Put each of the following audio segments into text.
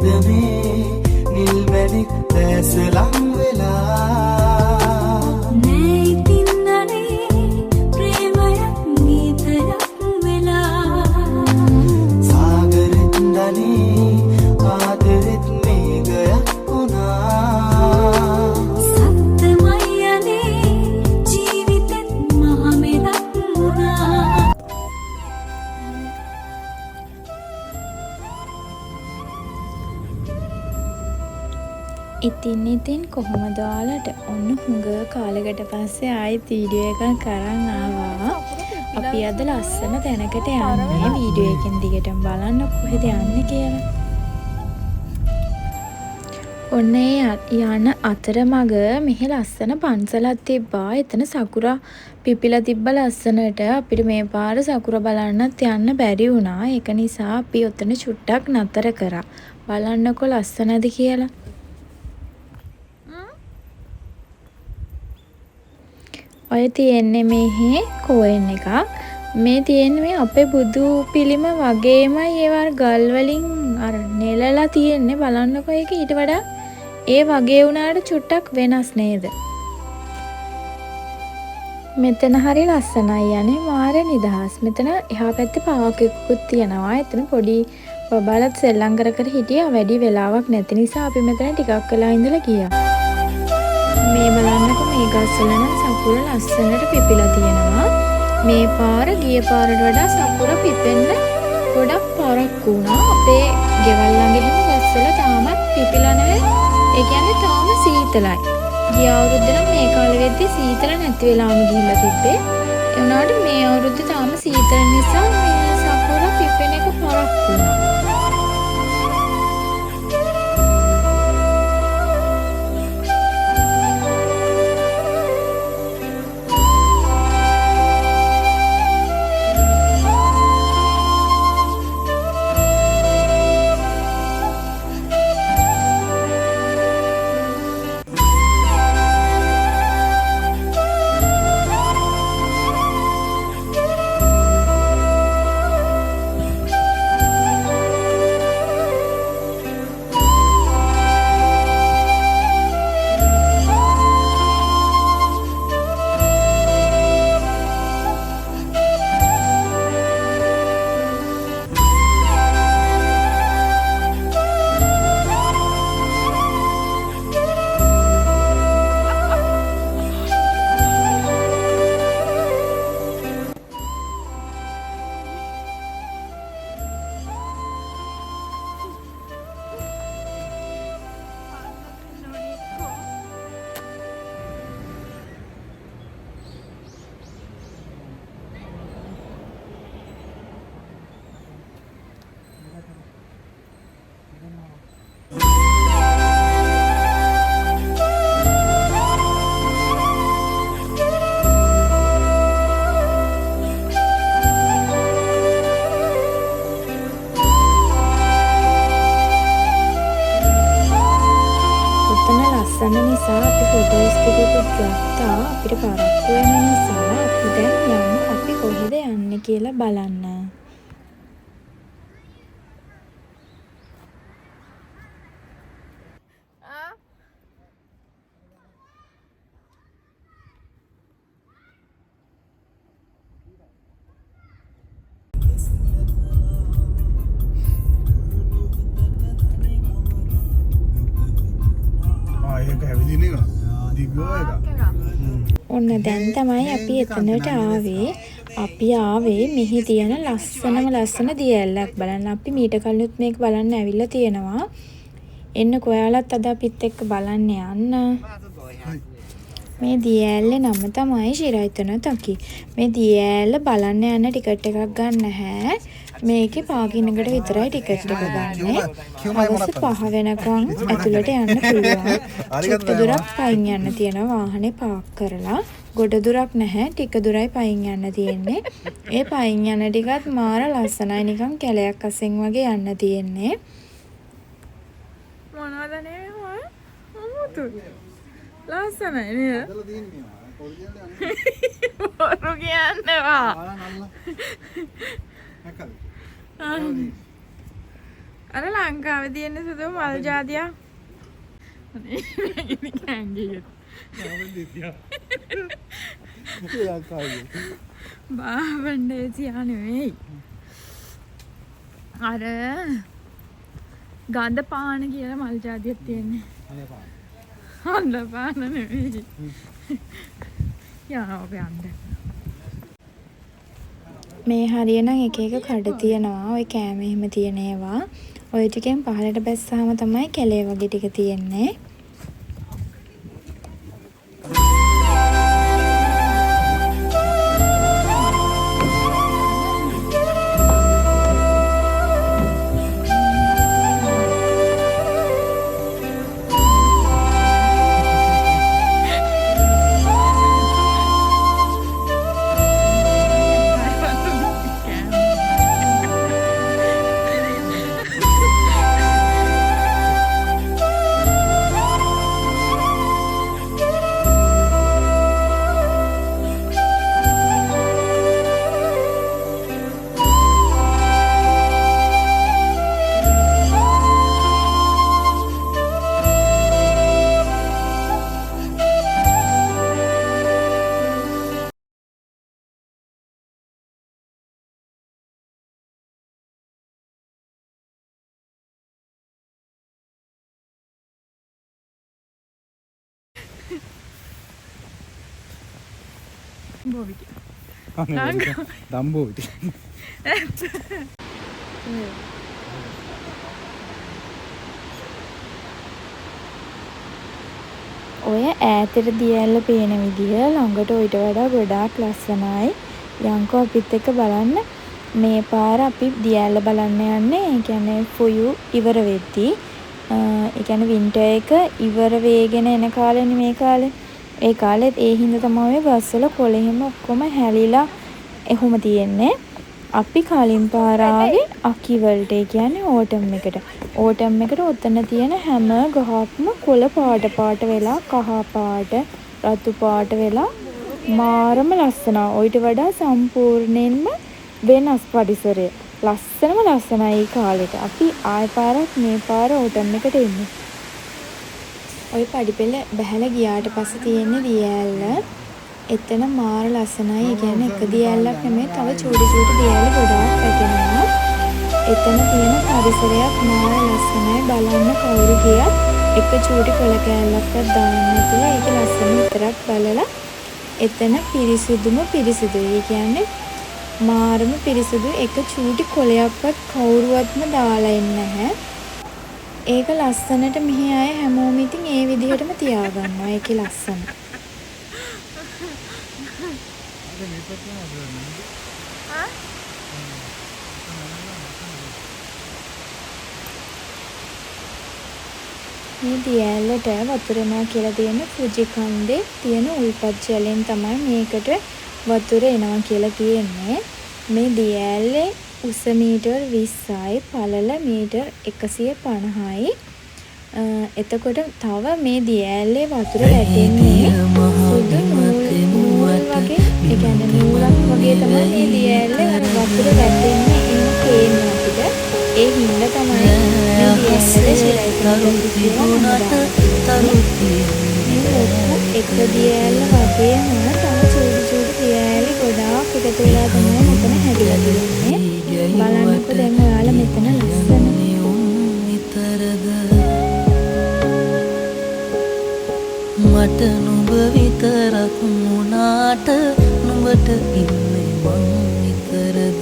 මේ නිල්මැණි දැසලම් වෙලා නේ ඉතින්නනේ ප්‍රේමයක් ගීතයක් වෙලා සාගරෙත් දනේ ආදරෙත් මේඝයක් වුණා සත්තමයි යනේ ජීවිතෙත් මහමෙරක් වුණා. ඉතින් කොහොමද ඔයාලට ඔන්න හුඟ කාලෙකට පස්සේ ආයෙත් වීඩියෝ එකක් කරන් ආවා. අපි අද ලස්සන තැනකට යන්නේ. වීඩියෝ එකෙන් දිගටම බලන්න කොහෙද යන්නේ කියලා. ඔන්න යන අතරමඟ මෙහි ලස්සන පන්සලක් තිබ්බා. එතන සකුරා පිපිලා තිබ්බ ලස්සනට. අපිට මේ පාර සකුරා බලන්නත් යන්න බැරි වුණා. ඒක නිසා අපි ඔතන චුට්ටක් නතර කරා. බලන්නකො ලස්සනද කියලා. ඔය තියෙන්නේ මෙහි කෝයෙන් එකක්. මේ තියෙන්නේ මේ අපේ බුදු පිළිම වගේමයි ඒවා ගල් වලින් අර නෙලලා තියෙන්නේ. බලන්නකො ඒක ඊට වඩා ඒ වගේ වුණාට චුට්ටක් වෙනස් නේද? මෙතන හරි ලස්සනයි යන්නේ මාර නිදහස්. මෙතන එහා පැත්තේ පාක් එකකුත් තියෙනවා. එතන පොඩි බබාලත් සෙල්ලම් කර කර හිටියා. වැඩි වෙලාවක් නැති නිසා අපි මෙතන ටිකක් වෙලා ඉඳලා ගියා. මේ බලන්නකො මේ ගස්වල නම් සපුර ලස්සනට පිපිලා තියෙනවා. මේ පාර ගිය පාරට වඩා සපුර පිපෙන්න ගොඩක් පරක් වුණා. අපේ ගෙවල් ළඟ එහෙම ගස්වල තාමත් පිපිලා නැහැ. ඒ කියන්නේ තාම සීතලයි. ගිය අවුරුද්ද නම් මේ කාලෙ වෙද්දි සීතල නැති වෙලාම ගිහිල්ලා තිබ්බේ. ඒ වුණාට මේ අවුරුද්ද තාම සීතල නිසා මේ සපුර පිපෙන එක පරක් වුණා. ලස්සන නිසා අපි ෆොටෝස් ටිකකුත් ගත්තා. අපිට පරක්කු වෙන නිසා අපි දැන් යමු අපි කොහෙද යන්නේ කියලා බලන්න. ඔන්න දැන් තමයි අපි එතනට ආවේ. අපි ආවේ මෙහි තියෙන ලස්සන දියැලක් බලන්න. අපි මීට කලිනුත් මේක බලන්න ඇවිල්ලා තියෙනවා. එන්න කොයාලත් අද අපිත් එක්ක බලන්න යන්න. මේ දියැලේ නම තමයි ශිරයිතන තකි. මේ දියැල බලන්න යන්න ටිකට් එකක් ගන්න නැහැ. මේකේ පාකින් එකට විතරයි ටිකට් එක ගන්නේ. හවස 5 වෙනකන් ඇතුළට යන්න පුළුවන්. චුට්ට දුරක් පයින් යන්න තියෙනවා වාහනේ පාක් කරලා. ගොඩ දුරක් නැහැ. ටික දුරයි පයින් යන්න තියෙන්නේ. ඒ පයින් යන ටිකත් මාර ලස්සනයි. නිකන් කැලයක් අස්සෙන් වගේ යන්න තියෙන්නේ. මොනවද නේ ඔය? මොමුතු. ලස්සනයි නේද? බොරු කියන්නවා. අර ලංකාවේ තියෙන සුදු මල් ජාතියක්. අනේ මේක කැංගිය. බාවන්ඩේසියා නෙවෙයි. අර ගඳ පාන කියලා මල් ජාතියක් තියෙන්නේ. හඳ පාන නෙවෙයි. යනවා අපි යන්න. මේ හරියනම් එක එක කඩ තියෙනවා. ওই කෑම එහෙම තියෙන ඒවා. ওই ටිකෙන් පහලට බැස්සාම තමයි කැලේ වගේ ටික තියෙන්නේ. බොවිට. දම්බෝවිට. ඔය ඈතට දියැල්ල පේන විදිහ ළඟට ඊට වඩා ගොඩාක් ලස්සනයි. යංකෝ අපිත් එක්ක බලන්න. මේ පාර අපි දියැල්ල බලන්න යන්නේ. ඒ කියන්නේ ෆොයු ඉවර වෙද්දී. ඒ කියන්නේ වින්ටර් එක ඉවර වෙගෙන එන කාලෙනේ මේ කාලේ. ඒ කාලෙත් ඒ හින්දා තමයි බස්වල කොළ එහෙම ඔක්කොම හැලිලා එහෙම තියෙන්නේ. අපි කලින් පාර ආවේ අකිවලට. ඒ කියන්නේ ඕටම් එකට. ඕටම් එකට ඔතන තියෙන හැම ගහක්ම කොළ පාට වෙලා කහ පාට, රතු පාට වෙලා මාරම ලස්සනයි. ඔයිට වඩා සම්පූර්ණයෙන්ම වෙනස් පරිසරය. ලස්සනම ලස්සනයි ඒ කාලෙට. අපි ආය පාරක් මේ පාර ඕටම් එකට එන්නේ. ඔය පඩිපෙළ බැහැලා ගියාට පස්සේ තියෙන දියැල්ල එතන මාර ලස්සනයි. ඒ කියන්නේ එක දියැල්ලක් නෙමෙයි තව චූටි දියැල්ල ගොඩාක් පැටෙනවා. එතන තියෙන පරිසරයක් මාර ලස්සනයි. බලන්න කවුරු ගියත් එක චූටි කොළ කෑල්ලක්වත් දාන්න නැතුව ඒක ලස්සන විතරක් බලලා එතන පිරිසිදුයි. ඒ කියන්නේ මාරම පිරිසිදු එක චූටි කොළයක්වත් කවුරුවත්ම දාලා ඉන්නේ නැහැ. ඒක ලස්සනට මෙහි අය හැමෝම ඉතින් ඒ විදිහටම තියාගන්නවා. ඒකේ ලස්සන. මේ දියැලට වතුර එනවා කියලා තියෙන ෆුජි කන්දේ තියෙන උල්පත් ජලයෙන් තමයි මේකට වතුර එනවා කියලා කියන්නේ. මේ දියැලේ උස මීටර් 20යි පළල මීටර් 150යි. එතකොට තව මේ දියැලේ වතුර වැටෙන්නේ සුදු නූල් වගේ. ඒ කියන්නේ නූලක් වගේ තමයි මේ දියැලේ වතුර වැටෙන්නේ. ඒක පේනවා අපිට. ඒ හින්දා තමයි මේ දියැලේ එක දියැල වගේම තව චූටි දියැලි ගොඩාක් එකතු වෙලා තමයි මෙතන හැදිලා තියෙන්නේ. බලන්නකො දැන් ඔයාලා මෙතන ලස්සන මට නුඹ විතරක් වුණාට නුඹට ඉන්නේ මං විතරද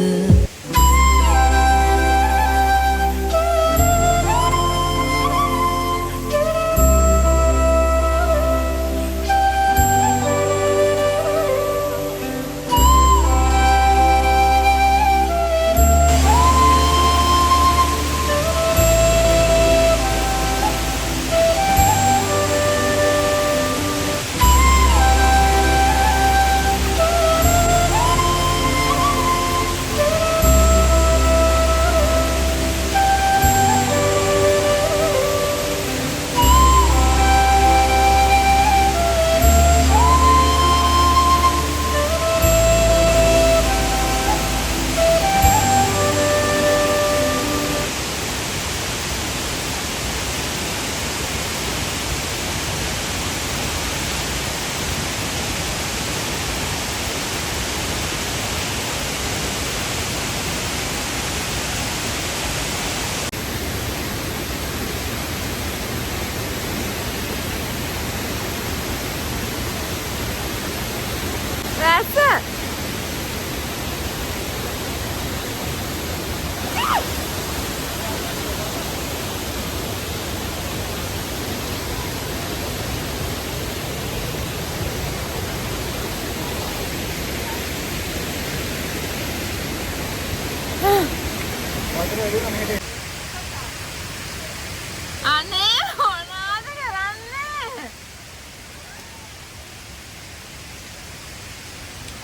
අනේ මොනවද කරන්නේ?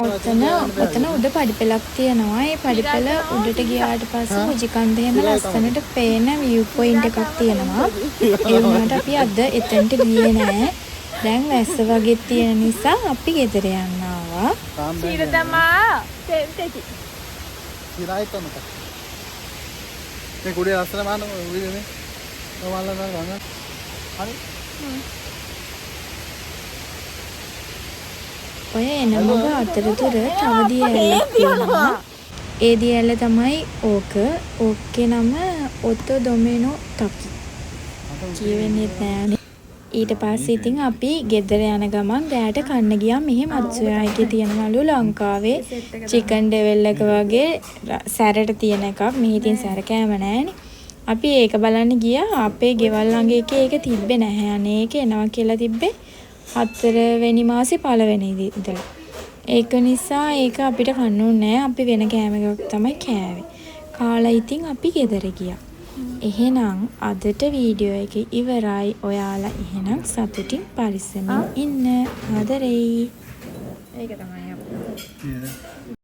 ඔතන උඩ පඩිපෙලක් තියෙනවා. ඒ පඩිපෙල උඩට ගියාට පස්සේ කුජිකන්ද එහෙම ලස්සනට පේන view point එකක් තියෙනවා. ඒ වුණාට අපි අද එතනට ගියේ නෑ. දැන් වැස්ස වගේ තියෙන නිසා අපි ගෙදර යන්න ආවා. සීර තමා තෙටි. සිරායි තමයි. මේ කුඩේ ලස්සන මාන උඩිනේ. ඔයාලා ගන්න. හරි. ඔය එන මොග අතරතුර තව දියැලක් තියෙනවා. ඒ දියැල තමයි ඕක. ඕකේ නම ඔතෝ ඩොමිනෝ ටකි. කියවෙන්නේ නෑනේ. ඊට පස්සේ ඉතින් අපි ගෙදර යන ගමන් දැයට කන්න ගියා. මෙහෙ මත්සොයායිකේ තියෙනවලු ලංකාවේ චිකන් ඩෙවල් එක වගේ සැරට තියෙන එකක්. මෙහි ඉතින් සැර කෑම නෑනේ. අපි ඒක බලන්න ගියා. අපේ ගෙවල් ළඟ එකේ ඒක තිබ්බේ නැහැ. අනේ ඒක එනවා කියලා තිබ්බේ 4 වෙනි මාසේ 1 වෙනි ඉඳලා. ඒක නිසා ඒක අපිට කන්න ඕනේ නෑ. අපි වෙන කෑම එකක් තමයි කෑවේ. කාලා ඉතින් අපි ගෙදර ගියා. එහෙනම් අදට වීඩියෝ එක ඉවරයි. ඔයාලා එහෙනම් සතුටින් පරිස්සමින් ඉන්න. ආදරෙයි. ඒක තමයි.